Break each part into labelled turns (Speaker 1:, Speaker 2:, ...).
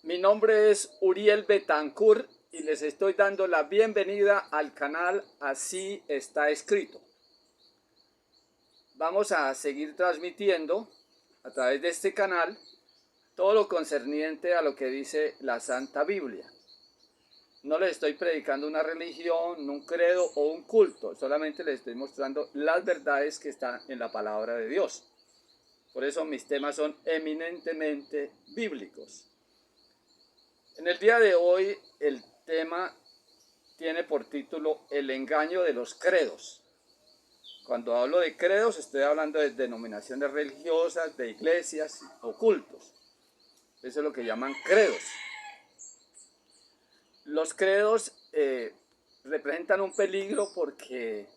Speaker 1: Mi nombre es Uriel Betancourt y les estoy dando la bienvenida al canal Así está escrito. Vamos a seguir transmitiendo a través de este canal todo lo concerniente a lo que dice la Santa Biblia. No les estoy predicando una religión, un credo o un culto, solamente les estoy mostrando las verdades que están en la palabra de Dios. Por eso mis temas son eminentemente bíblicos. En el día de hoy el tema tiene por título El engaño de los credos. Cuando hablo de credos estoy hablando de denominaciones religiosas, de iglesias o cultos. Eso es lo que llaman credos. Los credos representan un peligro porque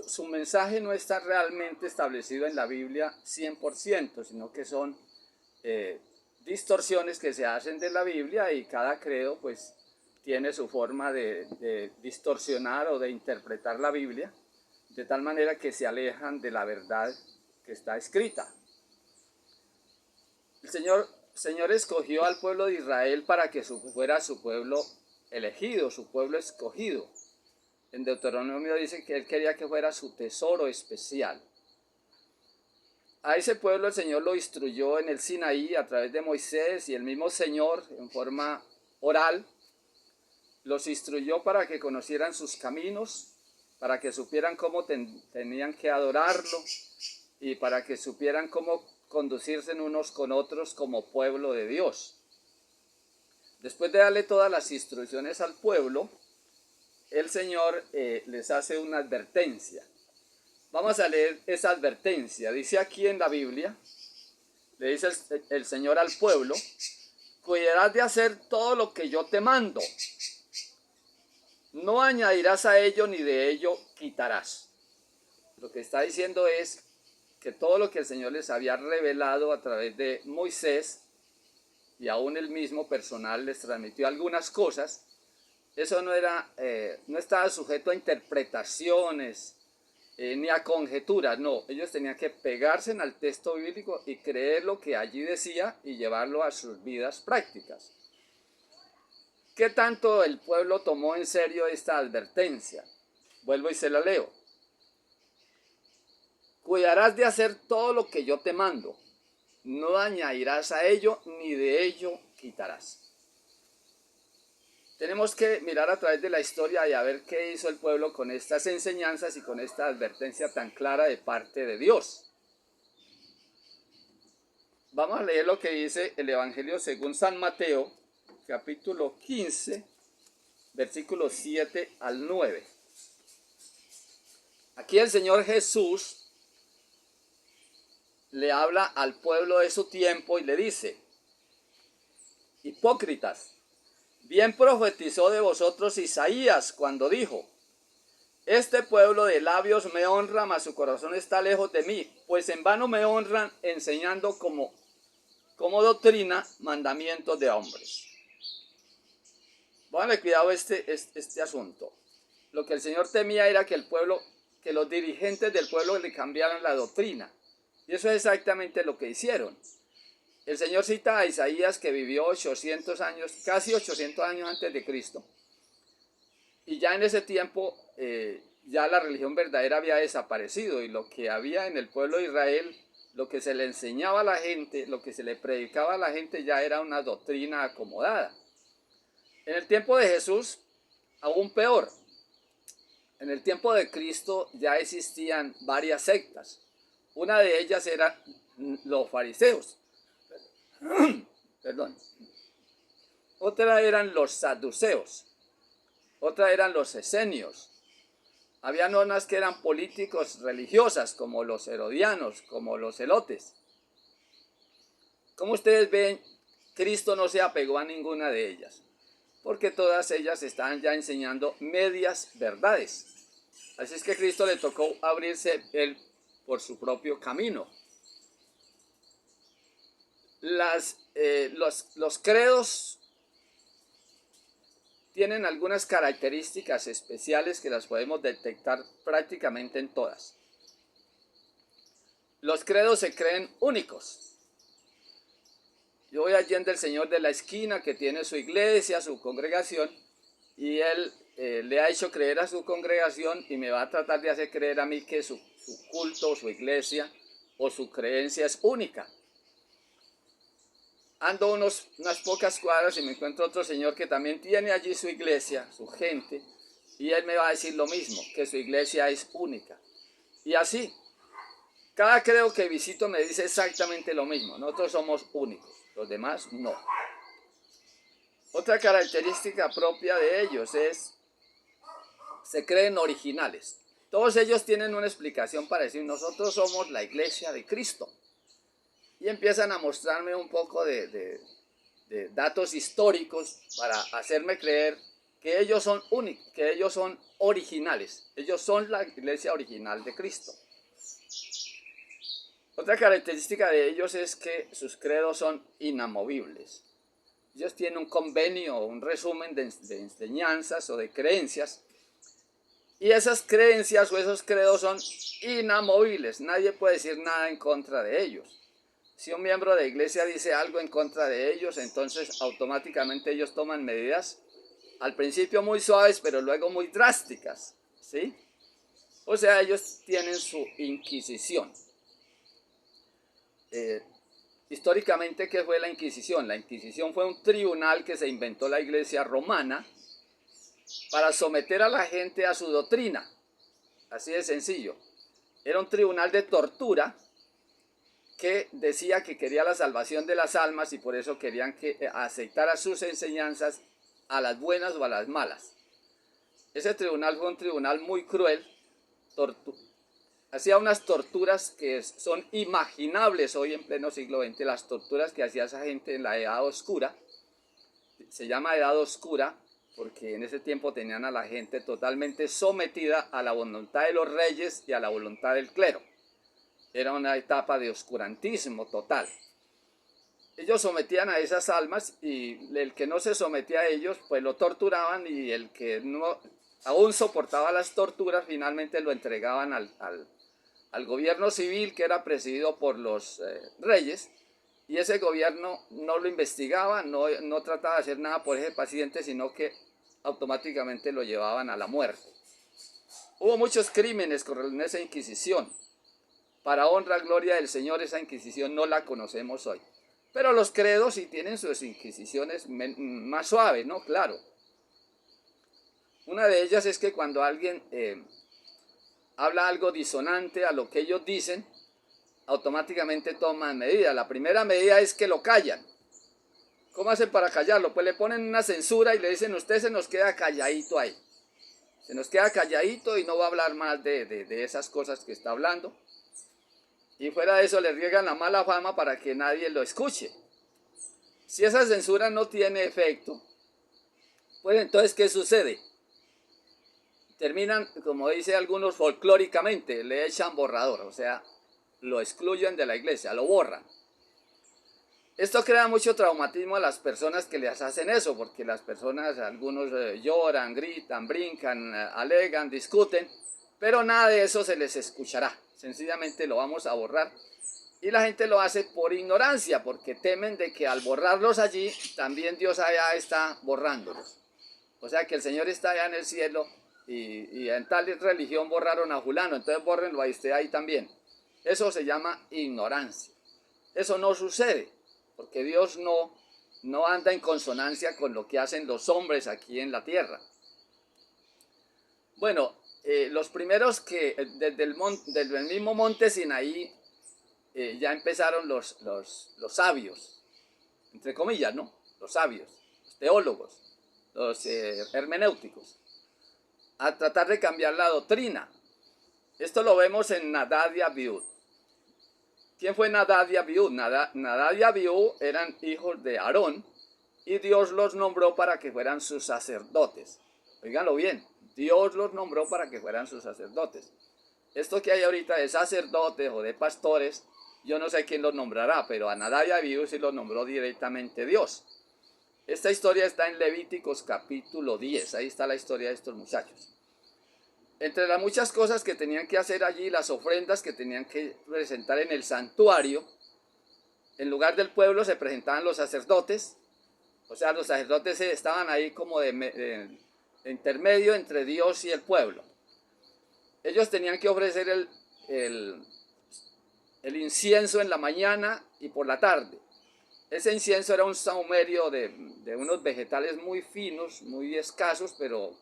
Speaker 1: su mensaje no está realmente establecido en la Biblia 100%, sino que son distorsiones que se hacen de la Biblia, y cada credo pues tiene su forma de distorsionar o de interpretar la Biblia de tal manera que se alejan de la verdad que está escrita. El Señor escogió al pueblo de Israel para que fuera su pueblo elegido, su pueblo escogido. En Deuteronomio dice que Él quería que fuera su tesoro especial. A ese pueblo el Señor lo instruyó en el Sinaí a través de Moisés, y el mismo Señor en forma oral los instruyó para que conocieran sus caminos, para que supieran cómo tenían que adorarlo y para que supieran cómo conducirse unos con otros como pueblo de Dios. Después de darle todas las instrucciones al pueblo, el Señor les hace una advertencia. Vamos a leer esa advertencia. Dice aquí en la Biblia, le dice el Señor al pueblo: cuidarás de hacer todo lo que yo te mando. No añadirás a ello ni de ello quitarás. Lo que está diciendo es que todo lo que el Señor les había revelado a través de Moisés, y aún el mismo personal les transmitió algunas cosas, eso no estaba sujeto a interpretaciones ni a conjeturas. No, ellos tenían que pegarse al texto bíblico y creer lo que allí decía y llevarlo a sus vidas prácticas. ¿Qué tanto el pueblo tomó en serio esta advertencia? Vuelvo y se la leo. Cuidarás de hacer todo lo que yo te mando. No añadirás a ello ni de ello quitarás. Tenemos que mirar a través de la historia y a ver qué hizo el pueblo con estas enseñanzas y con esta advertencia tan clara de parte de Dios. Vamos a leer lo que dice el Evangelio según San Mateo, capítulo 15, versículos 7 al 9. Aquí el Señor Jesús le habla al pueblo de su tiempo y le dice: hipócritas, bien profetizó de vosotros Isaías cuando dijo: este pueblo de labios me honra, mas su corazón está lejos de mí, pues en vano me honran, enseñando como doctrina mandamientos de hombres. Pónganle cuidado este asunto. Lo que el Señor temía era que los dirigentes del pueblo le cambiaran la doctrina. Y eso es exactamente lo que hicieron. El Señor cita a Isaías, que vivió 800 años, casi 800 años antes de Cristo. Y ya en ese tiempo ya la religión verdadera había desaparecido, y lo que había en el pueblo de Israel, lo que se le enseñaba a la gente, lo que se le predicaba a la gente, ya era una doctrina acomodada. En el tiempo de Jesús, aún peor. En el tiempo de Cristo ya existían varias sectas. Una de ellas eran los fariseos. Perdón. Otra eran los saduceos. Otra eran los esenios. Había unas que eran políticos religiosas, como los herodianos, como los celotes. Como ustedes ven, Cristo no se apegó a ninguna de ellas, porque todas ellas estaban ya enseñando medias verdades. Así es que a Cristo le tocó abrirse él por su propio camino. Los credos tienen algunas características especiales que las podemos detectar prácticamente en todas. Los credos se creen únicos. Yo voy allí donde el señor de la esquina que tiene su iglesia, su congregación, y él le ha hecho creer a su congregación y me va a tratar de hacer creer a mí que su culto o su iglesia o su creencia es única. Ando unas pocas cuadras y me encuentro otro señor que también tiene allí su iglesia, su gente, y él me va a decir lo mismo, que su iglesia es única. Y así, cada credo que visito me dice exactamente lo mismo, nosotros somos únicos, los demás no. Otra característica propia de ellos es, se creen originales. Todos ellos tienen una explicación para decir, nosotros somos la iglesia de Cristo. Y empiezan a mostrarme un poco de datos históricos para hacerme creer que ellos son únicos, que ellos son originales. Ellos son la iglesia original de Cristo. Otra característica de ellos es que sus credos son inamovibles. Ellos tienen un convenio o un resumen de enseñanzas o de creencias. Y esas creencias o esos credos son inamovibles. Nadie puede decir nada en contra de ellos. Si un miembro de la iglesia dice algo en contra de ellos, entonces automáticamente ellos toman medidas, al principio muy suaves, pero luego muy drásticas, ¿sí? O sea, ellos tienen su inquisición. Históricamente, ¿qué fue la Inquisición? La Inquisición fue un tribunal que se inventó la iglesia romana para someter a la gente a su doctrina. Así de sencillo. Era un tribunal de tortura que decía que quería la salvación de las almas y por eso querían que aceptara sus enseñanzas a las buenas o a las malas. Ese tribunal fue un tribunal muy cruel, hacía unas torturas que son imaginables hoy en pleno siglo XX, las torturas que hacía esa gente en la Edad Oscura. Se llama Edad Oscura porque en ese tiempo tenían a la gente totalmente sometida a la voluntad de los reyes y a la voluntad del clero. Era una etapa de oscurantismo total. Ellos sometían a esas almas y el que no se sometía a ellos, pues lo torturaban, y el que no aún soportaba las torturas, finalmente lo entregaban al gobierno civil, que era presidido por los reyes, y ese gobierno no lo investigaba, no trataba de hacer nada por ese paciente, sino que automáticamente lo llevaban a la muerte. Hubo muchos crímenes con esa Inquisición. Para honra, gloria del Señor, esa Inquisición no la conocemos hoy. Pero los credos sí tienen sus inquisiciones más suaves, ¿no? Claro. Una de ellas es que cuando alguien habla algo disonante a lo que ellos dicen, automáticamente toman medidas. La primera medida es que lo callan. ¿Cómo hacen para callarlo? Pues le ponen una censura y le dicen, usted se nos queda calladito ahí. Se nos queda calladito y no va a hablar más de esas cosas que está hablando. Y fuera de eso le riegan la mala fama para que nadie lo escuche. Si esa censura no tiene efecto, pues entonces, ¿qué sucede? Terminan, como dice algunos folclóricamente, le echan borrador, o sea, lo excluyen de la iglesia, lo borran. Esto crea mucho traumatismo a las personas que les hacen eso, porque las personas, algunos lloran, gritan, brincan, alegan, discuten, pero nada de eso se les escuchará. Sencillamente lo vamos a borrar. Y la gente lo hace por ignorancia, porque temen de que al borrarlos allí, también Dios allá está borrándolos. O sea que el Señor está allá en el cielo y en tal religión borraron a fulano, entonces bórrenlo a usted ahí también. Eso se llama ignorancia. Eso no sucede, porque Dios no anda en consonancia con lo que hacen los hombres aquí en la tierra. Bueno, los primeros que desde el mismo monte Sinaí ya empezaron los sabios, entre comillas, ¿no? Los sabios, los teólogos, los hermenéuticos, a tratar de cambiar la doctrina. Esto lo vemos en Nadab y Abiú. ¿Quién fue Nadab y Abiú? Nadab y Abiú eran hijos de Aarón y Dios los nombró para que fueran sus sacerdotes. Óiganlo bien, Dios los nombró para que fueran sus sacerdotes. Esto que hay ahorita de sacerdotes o de pastores, yo no sé quién los nombrará, pero a Nadab y Abiú sí los nombró directamente Dios. Esta historia está en Levíticos capítulo 10, ahí está la historia de estos muchachos. Entre las muchas cosas que tenían que hacer allí, las ofrendas que tenían que presentar en el santuario, en lugar del pueblo se presentaban los sacerdotes. O sea, los sacerdotes estaban ahí como de intermedio entre Dios y el pueblo. Ellos tenían que ofrecer el, el incienso en la mañana y por la tarde. Ese incienso era un sahumerio de unos vegetales muy finos, muy escasos, pero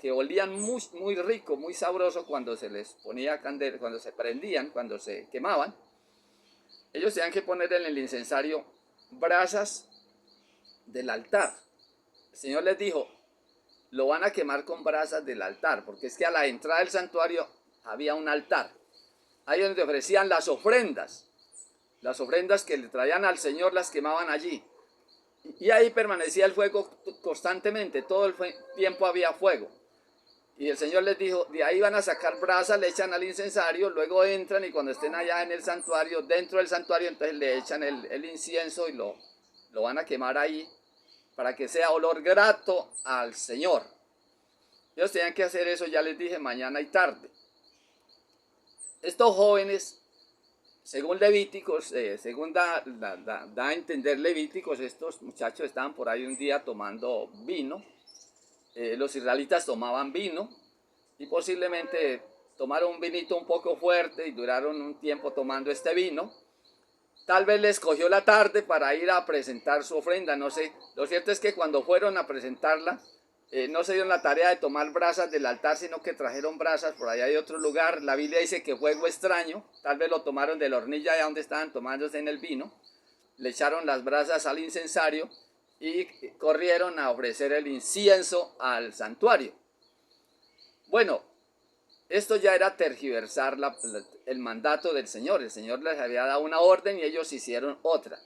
Speaker 1: que olían muy rico, muy sabroso cuando se les ponía candela, cuando se prendían, cuando se quemaban. Ellos tenían que poner en el incensario brasas del altar. El Señor les dijo, lo van a quemar con brasas del altar, porque es que a la entrada del santuario había un altar, ahí donde ofrecían las ofrendas que le traían al Señor las quemaban allí, y ahí permanecía el fuego constantemente, todo el tiempo había fuego. Y el Señor les dijo, de ahí van a sacar brasas, le echan al incensario, luego entran y cuando estén allá en el santuario, dentro del santuario, entonces le echan el incienso y lo van a quemar ahí para que sea olor grato al Señor. Ellos tenían que hacer eso, ya les dije, mañana y tarde. Estos jóvenes, según Levíticos, según da a entender Levíticos, estos muchachos estaban por ahí un día tomando vino. Los israelitas tomaban vino y posiblemente tomaron un vinito un poco fuerte y duraron un tiempo tomando este vino. Tal vez les cogió la tarde para ir a presentar su ofrenda, no sé. Lo cierto es que cuando fueron a presentarla, no se dieron la tarea de tomar brasas del altar, sino que trajeron brasas por allá de otro lugar. La Biblia dice que fuego extraño, tal vez lo tomaron de la hornilla de donde estaban tomándose en el vino, le echaron las brasas al incensario y corrieron a ofrecer el incienso al santuario. Bueno, esto ya era tergiversar el mandato del Señor. El Señor les había dado una orden y ellos hicieron otra.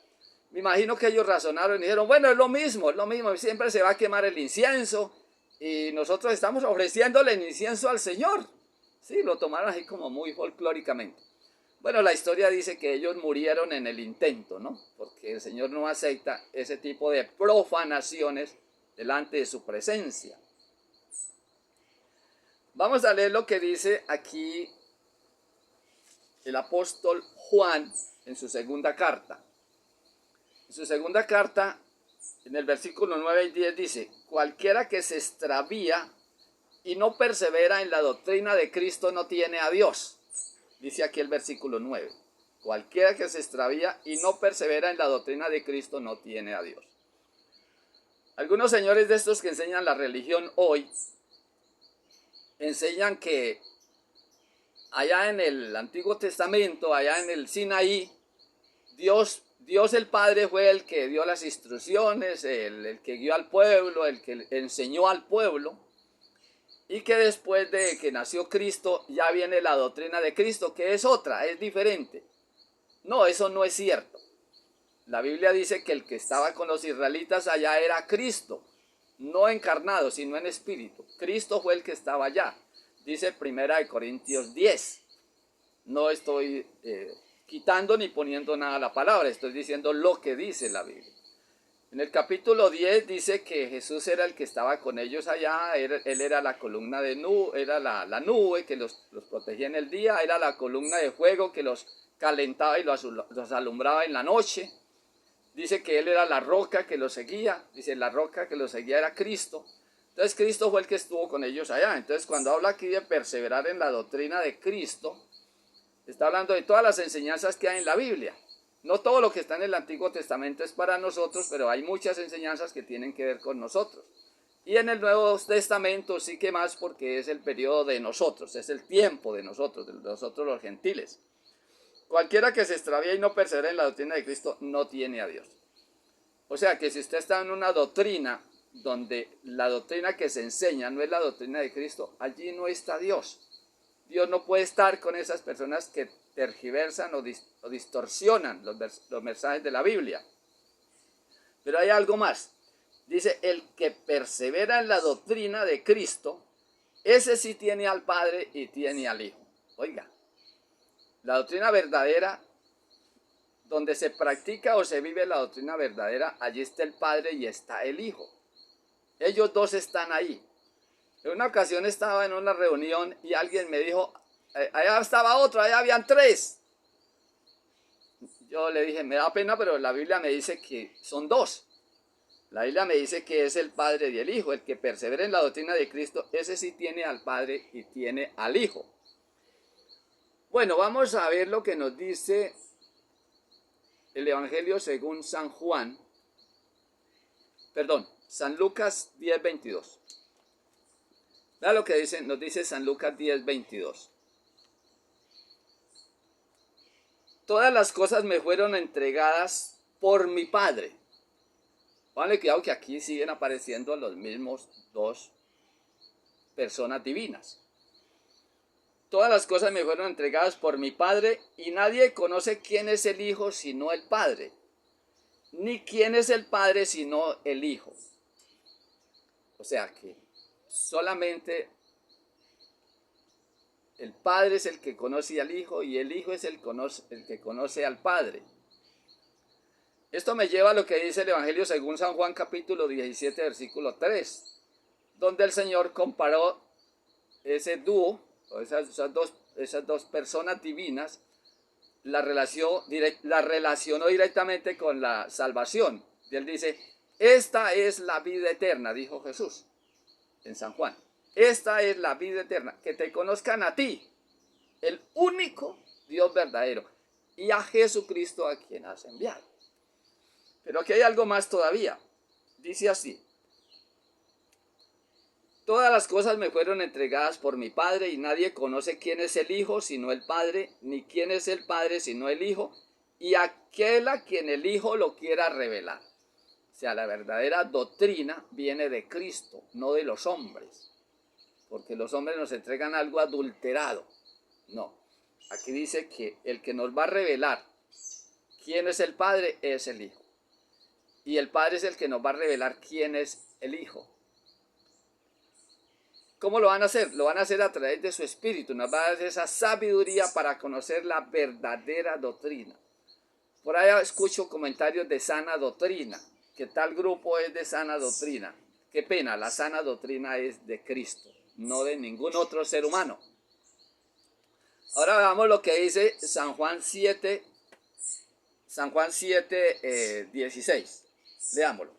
Speaker 1: Me imagino que ellos razonaron y dijeron, bueno, es lo mismo, siempre se va a quemar el incienso y nosotros estamos ofreciéndole el incienso al Señor. Sí, lo tomaron así como muy folclóricamente. Bueno, la historia dice que ellos murieron en el intento, ¿no? Porque el Señor no acepta ese tipo de profanaciones delante de su presencia. Vamos a leer lo que dice aquí el apóstol Juan en su segunda carta. En su segunda carta, en el versículo 9 y 10 dice, cualquiera que se extravía y no persevera en la doctrina de Cristo no tiene a Dios. Dice aquí el versículo 9. Cualquiera que se extravía y no persevera en la doctrina de Cristo no tiene a Dios. Algunos señores de estos que enseñan la religión hoy, enseñan que allá en el Antiguo Testamento, allá en el Sinaí, Dios el Padre fue el que dio las instrucciones, el que guió al pueblo, el que enseñó al pueblo, y que después de que nació Cristo ya viene la doctrina de Cristo, que es otra, es diferente. No, eso no es cierto. La Biblia dice que el que estaba con los israelitas allá era Cristo, no encarnado, sino en espíritu. Cristo fue el que estaba allá. Dice 1 Corintios 10. No estoy quitando ni poniendo nada a la palabra, estoy diciendo lo que dice la Biblia. En el capítulo 10 dice que Jesús era el que estaba con ellos allá, él era la columna de nube, era la nube que los protegía en el día, era la columna de fuego que los calentaba y los alumbraba en la noche. Dice que él era la roca que los seguía, dice la roca que los seguía era Cristo. Entonces Cristo fue el que estuvo con ellos allá. Entonces cuando habla aquí de perseverar en la doctrina de Cristo, está hablando de todas las enseñanzas que hay en la Biblia. No todo lo que está en el Antiguo Testamento es para nosotros, pero hay muchas enseñanzas que tienen que ver con nosotros. Y en el Nuevo Testamento sí que más, porque es el periodo de nosotros, es el tiempo de nosotros los gentiles. Cualquiera que se extravía y no persevera en la doctrina de Cristo no tiene a Dios. O sea que si usted está en una doctrina donde la doctrina que se enseña no es la doctrina de Cristo, allí no está Dios. Dios no puede estar con esas personas que tergiversan o distorsionan los mensajes de la Biblia. Pero hay algo más. Dice, el que persevera en la doctrina de Cristo, ese sí tiene al Padre y tiene al Hijo. Oiga, la doctrina verdadera, donde se practica o se vive la doctrina verdadera, allí está el Padre y está el Hijo. Ellos dos están ahí. En una ocasión estaba en una reunión y alguien me dijo, allá estaba otro, allá habían tres. Yo le dije, me da pena, pero la Biblia me dice que son dos. La Biblia me dice que es el Padre y el Hijo. El que persevera en la doctrina de Cristo, ese sí tiene al Padre y tiene al Hijo. Bueno, vamos a ver lo que nos dice el Evangelio según San Juan. Perdón, San Lucas 10:22. Vea lo que dice, nos dice San Lucas 10:22. Todas las cosas me fueron entregadas por mi Padre. Pónganle cuidado que aquí siguen apareciendo los mismos dos personas divinas. Todas las cosas me fueron entregadas por mi Padre y nadie conoce quién es el Hijo sino el Padre, ni quién es el Padre sino el Hijo. O sea que solamente el Padre es el que conoce al Hijo y el Hijo es el que conoce al Padre. Esto me lleva a lo que dice el Evangelio según San Juan capítulo 17 versículo 3, donde el Señor comparó ese dúo, o esas dos personas divinas, la relacionó directamente con la salvación. Y él dice, esta es la vida eterna, dijo Jesús en San Juan. Esta es la vida eterna, que te conozcan a ti, el único Dios verdadero, y a Jesucristo a quien has enviado. Pero aquí hay algo más todavía. Dice así: todas las cosas me fueron entregadas por mi Padre y nadie conoce quién es el Hijo sino el Padre, ni quién es el Padre sino el Hijo, y aquel a quien el Hijo lo quiera revelar. O sea, la verdadera doctrina viene de Cristo, no de los hombres, porque los hombres nos entregan algo adulterado. No, aquí dice que el que nos va a revelar quién es el Padre es el Hijo. Y el Padre es el que nos va a revelar quién es el Hijo. ¿Cómo lo van a hacer? Lo van a hacer a través de su Espíritu. Nos va a dar esa sabiduría para conocer la verdadera doctrina. Por ahí escucho comentarios de sana doctrina, que tal grupo es de sana doctrina. Qué pena, la sana doctrina es de Cristo, no de ningún otro ser humano. Ahora veamos lo que dice San Juan 7, 16. Leámoslo.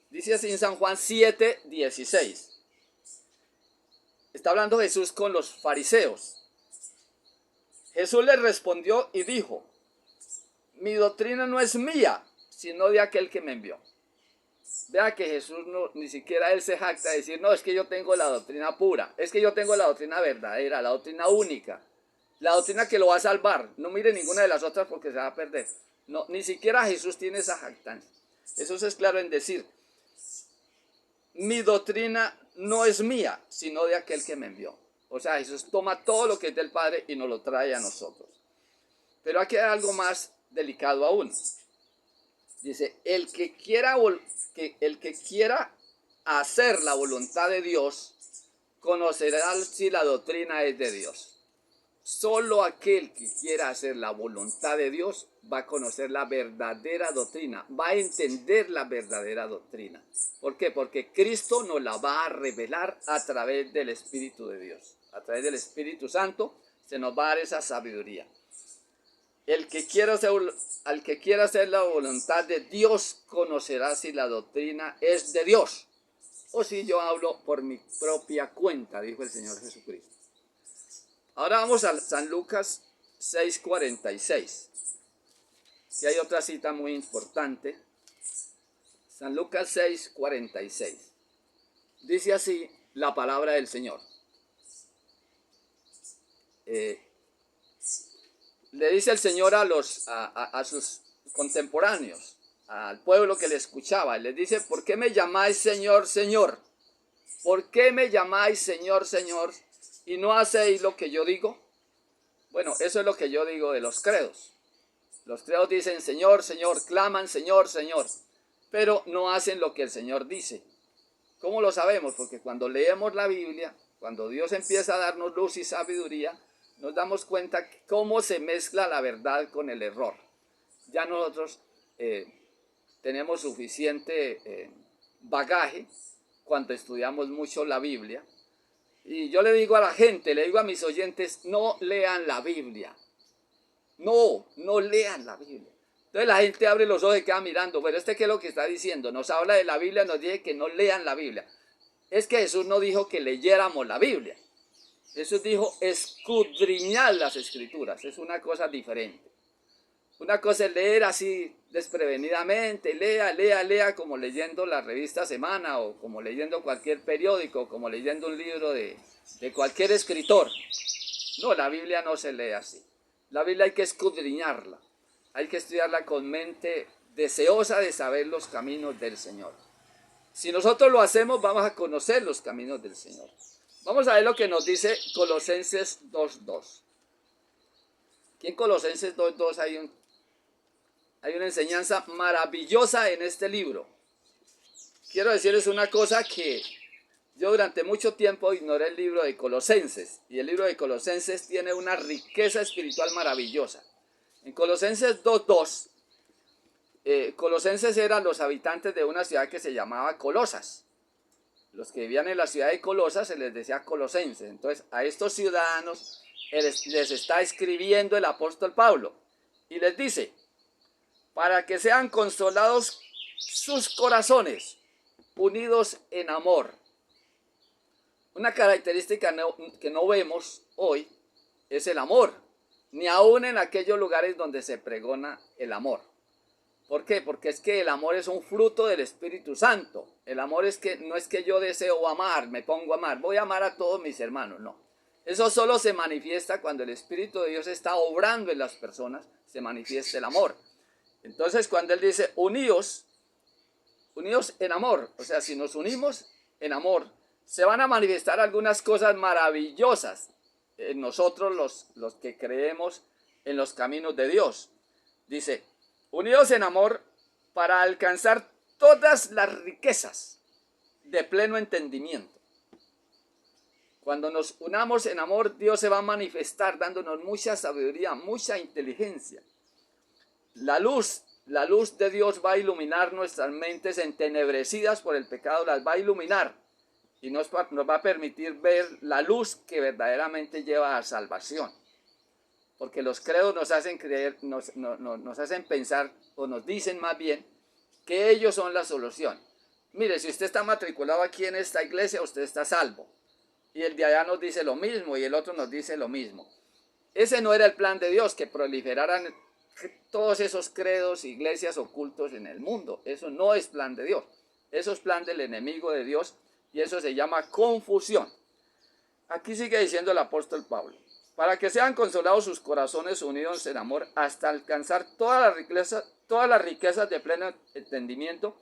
Speaker 1: Dice así en San Juan 7:16. Está hablando Jesús con los fariseos. Jesús les respondió y dijo: mi doctrina no es mía, sino de aquel que me envió. Vea que Jesús ni siquiera él se jacta de decir, no, es que yo tengo la doctrina pura, es que yo tengo la doctrina verdadera, la doctrina única, la doctrina que lo va a salvar. No mire ninguna de las otras porque se va a perder. No, ni siquiera Jesús tiene esa jactancia. Jesús es claro en decir: mi doctrina no es mía, sino de aquel que me envió. O sea, Jesús toma todo lo que es del Padre y nos lo trae a nosotros. Pero aquí hay algo más delicado aún. Dice, el que quiera hacer la voluntad de Dios, conocerá si la doctrina es de Dios. Solo aquel que quiera hacer la voluntad de Dios va a conocer la verdadera doctrina, va a entender la verdadera doctrina. ¿Por qué? Porque Cristo nos la va a revelar a través del Espíritu de Dios. A través del Espíritu Santo se nos va a dar esa sabiduría. Al que quiera hacer la voluntad de Dios conocerá si la doctrina es de Dios o si yo hablo por mi propia cuenta, dijo el Señor Jesucristo. Ahora vamos a San Lucas 6:46, que hay otra cita muy importante. San Lucas 6:46. Dice así la palabra del Señor. Le dice el Señor a sus contemporáneos, al pueblo que le escuchaba, les dice: ¿por qué me llamáis Señor, Señor? ¿Por qué me llamáis Señor, Señor, y no hacéis lo que yo digo? Bueno, eso es lo que yo digo de los credos. Los credos dicen Señor, Señor, claman Señor, Señor, pero no hacen lo que el Señor dice. ¿Cómo lo sabemos? Porque cuando leemos la Biblia, cuando Dios empieza a darnos luz y sabiduría, nos damos cuenta cómo se mezcla la verdad con el error. Ya nosotros tenemos suficiente bagaje cuando estudiamos mucho la Biblia. Y yo le digo a la gente, le digo a mis oyentes, no lean la Biblia. No lean la Biblia. Entonces la gente abre los ojos y queda mirando, pero ¿qué es lo que está diciendo? Nos habla de la Biblia, nos dice que no lean la Biblia. Es que Jesús no dijo que leyéramos la Biblia. Jesús dijo escudriñar las escrituras. Es una cosa diferente. Una cosa es leer así desprevenidamente, lea, como leyendo la revista Semana o como leyendo cualquier periódico, como leyendo un libro de cualquier escritor. No, la Biblia no se lee así. La Biblia hay que escudriñarla. Hay que estudiarla con mente deseosa de saber los caminos del Señor. Si nosotros lo hacemos, vamos a conocer los caminos del Señor. Vamos a ver lo que nos dice Colosenses 2.2. Aquí en Colosenses 2.2 hay una enseñanza maravillosa en este libro. Quiero decirles una cosa, que yo durante mucho tiempo ignoré el libro de Colosenses, y el libro de Colosenses tiene una riqueza espiritual maravillosa. En Colosenses 2.2, Colosenses eran los habitantes de una ciudad que se llamaba Colosas. Los que vivían en la ciudad de Colosas se les decía colosenses. Entonces a estos ciudadanos les está escribiendo el apóstol Pablo y les dice: para que sean consolados sus corazones, unidos en amor. Una característica que no vemos hoy es el amor, ni aún en aquellos lugares donde se pregona el amor. ¿Por qué? Porque es que el amor es un fruto del Espíritu Santo. El amor no es que yo deseo amar, me pongo a amar, voy a amar a todos mis hermanos, no. Eso solo se manifiesta cuando el Espíritu de Dios está obrando en las personas, se manifiesta el amor. Entonces cuando él dice unidos en amor, o sea, si nos unimos en amor, se van a manifestar algunas cosas maravillosas en nosotros los que creemos en los caminos de Dios. Dice: unidos en amor para alcanzar todas las riquezas de pleno entendimiento. Cuando nos unamos en amor, Dios se va a manifestar dándonos mucha sabiduría, mucha inteligencia. La luz de Dios va a iluminar nuestras mentes entenebrecidas por el pecado, las va a iluminar y nos va a permitir ver la luz que verdaderamente lleva a salvación. Porque los credos nos hacen creer, nos hacen pensar, o nos dicen más bien, que ellos son la solución. Mire, si usted está matriculado aquí en esta iglesia, usted está salvo. Y el de allá nos dice lo mismo y el otro nos dice lo mismo. Ese no era el plan de Dios, que proliferaran todos esos credos, iglesias ocultos en el mundo. Eso no es plan de Dios. Eso es plan del enemigo de Dios y eso se llama confusión. Aquí sigue diciendo el apóstol Pablo: para que sean consolados sus corazones unidos en amor hasta alcanzar todas las riquezas de pleno entendimiento,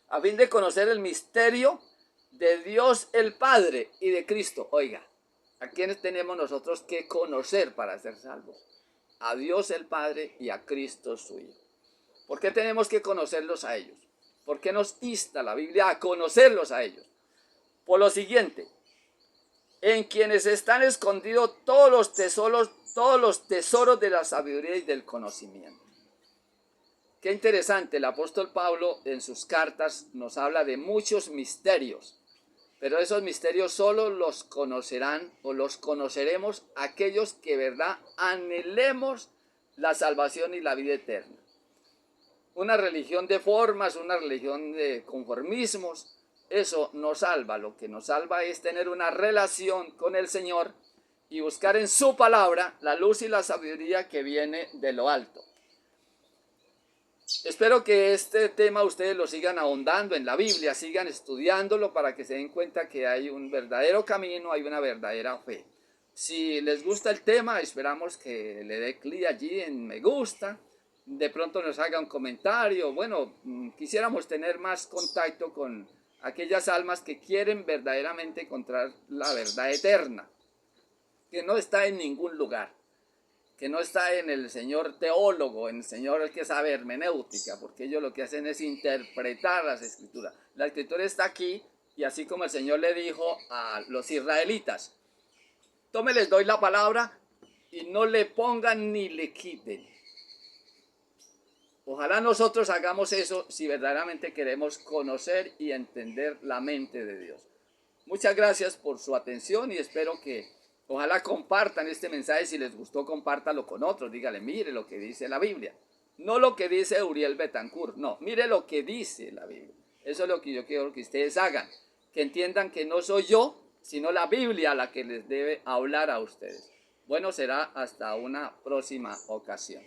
Speaker 1: a fin de conocer el misterio de Dios el Padre y de Cristo. Oiga, ¿a quiénes tenemos nosotros que conocer para ser salvos? A Dios el Padre y a Cristo su Hijo. ¿Por qué tenemos que conocerlos a ellos? ¿Por qué nos insta la Biblia a conocerlos a ellos? Por lo siguiente: en quienes están escondidos todos los tesoros de la sabiduría y del conocimiento. Qué interesante, el apóstol Pablo en sus cartas nos habla de muchos misterios, pero esos misterios solo los conocerán o los conoceremos aquellos que, verdad, anhelemos la salvación y la vida eterna. Una religión de formas, una religión de conformismos, eso no salva. Lo que nos salva es tener una relación con el Señor y buscar en su palabra la luz y la sabiduría que viene de lo alto. Espero que este tema ustedes lo sigan ahondando en la Biblia, sigan estudiándolo para que se den cuenta que hay un verdadero camino, hay una verdadera fe. Si les gusta el tema, esperamos que le dé clic allí en me gusta, de pronto nos haga un comentario. Bueno, quisiéramos tener más contacto con aquellas almas que quieren verdaderamente encontrar la verdad eterna, que no está en ningún lugar, que no está en el señor teólogo, en el señor que sabe hermenéutica, porque ellos lo que hacen es interpretar las escrituras. La escritura está aquí, y así como el Señor le dijo a los israelitas: les doy la palabra y no le pongan ni le quiten. Ojalá nosotros hagamos eso si verdaderamente queremos conocer y entender la mente de Dios. Muchas gracias por su atención y espero que Ojalá compartan este mensaje, si les gustó compártalo con otros, dígale, mire lo que dice la Biblia. No lo que dice Uriel Betancourt, no, mire lo que dice la Biblia. Eso es lo que yo quiero que ustedes hagan, que entiendan que no soy yo, sino la Biblia la que les debe hablar a ustedes. Bueno, será hasta una próxima ocasión.